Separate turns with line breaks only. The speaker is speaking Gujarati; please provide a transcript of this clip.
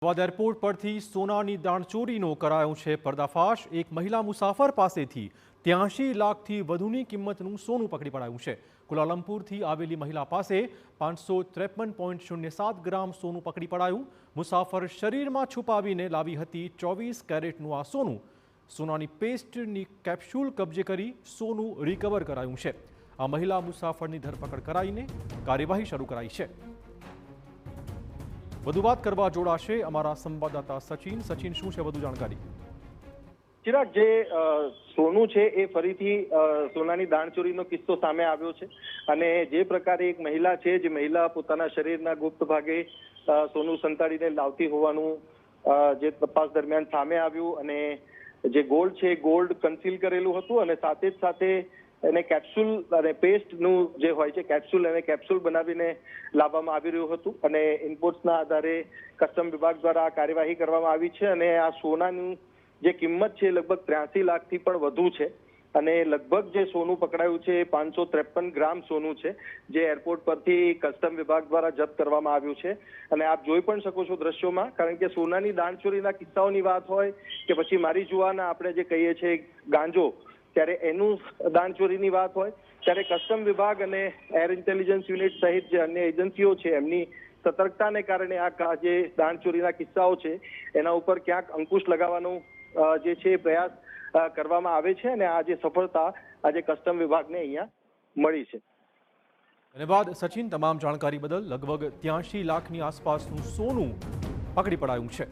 અમદાવાદ એરપોર્ટ પરથી સોનાની દાણચોરીનો કરાયો છે પર્દાફાશ। એક મહિલા મુસાફર પાસેથી 83 લાખથી વધુની કિંમતનું સોનું પકડી પડાયું છે। કુલાલમપુરથી આવેલી મહિલા પાસે 553.07 ગ્રામ સોનું પકડી પડાયું। મુસાફર શરીરમાં છુપાવીને લાવી હતી 24 કેરેટનું આ સોનું। સોનાની પેસ્ટની કેપ્સ્યુલ કબજે કરી સોનું રિકવર કરાયું છે। આ મહિલા મુસાફરની ધરપકડ કરાઈને કાર્યવાહી શરૂ કરાઈ છે। વધુ વાત કરવા જોડાશે અમારા સંવાદદાતા સચિન। સચિન, શું છે વધુ જાણકારી?
ચિરાગ, જે સોનું છે એ ફરીથી સોનાની દાણચોરીનો કિસ્સો સામે આવ્યો છે અને જે પ્રકારે એક મહિલા છે, જે મહિલા પોતાના શરીરના ગુપ્ત ભાગે સોનું સંતાડીને લાવતી હોવાનું જે તપાસ દરમિયાન સામે આવ્યું અને જે ગોલ્ડ છે ગોલ્ડ કન્સીલ કરેલું હતું અને સાથે જ સાથે એને કેપ્સ્યુલ અને પેસ્ટનું જે હોય છે કેપ્સ્યુલ બનાવીને લાવવામાં આવી રહ્યું હતું અને ઇનપુટ્સના આધારે કસ્ટમ વિભાગ દ્વારા આ કાર્યવાહી કરવામાં આવી છે અને આ સોનાની જે કિંમત છે લગભગ 83 લાખથી પણ વધુ છે અને લગભગ જે સોનું પકડાયું છે 553 ગ્રામ સોનું છે, જે એરપોર્ટ પરથી કસ્ટમ વિભાગ દ્વારા જપ્ત કરવામાં આવ્યું છે। અને આપ જોઈ પણ શકો છો દ્રશ્યોમાં, કારણ કે સોનાની દાણચોરીના કિસ્સાઓની વાત હોય કે પછી મારી જુવાના આપણે જે કહીએ છીએ ગાંજો, ત્યારે એનું દાણચોરીની વાત હોય ત્યારે કસ્ટમ વિભાગ અને એર ઇન્ટેલિજન્સ યુનિટ સહિત જે અન્ય એજન્સીઓ છે એમની સતર્કતાને કારણે આ જે દાણચોરીના કિસ્સાઓ છે એના ઉપર ક્યાંક અંકુશ લગાવવાનો જે છે પ્રયાસ કરવામાં આવે છે અને આ જે સફળતા આજે કસ્ટમ વિભાગને અહીંયા મળી છે।
ધન્યવાદ સચિન, તમામ જાણકારી બદલ। લગભગ 83 લાખની આસપાસનું સોનું પકડી પડાયું છે।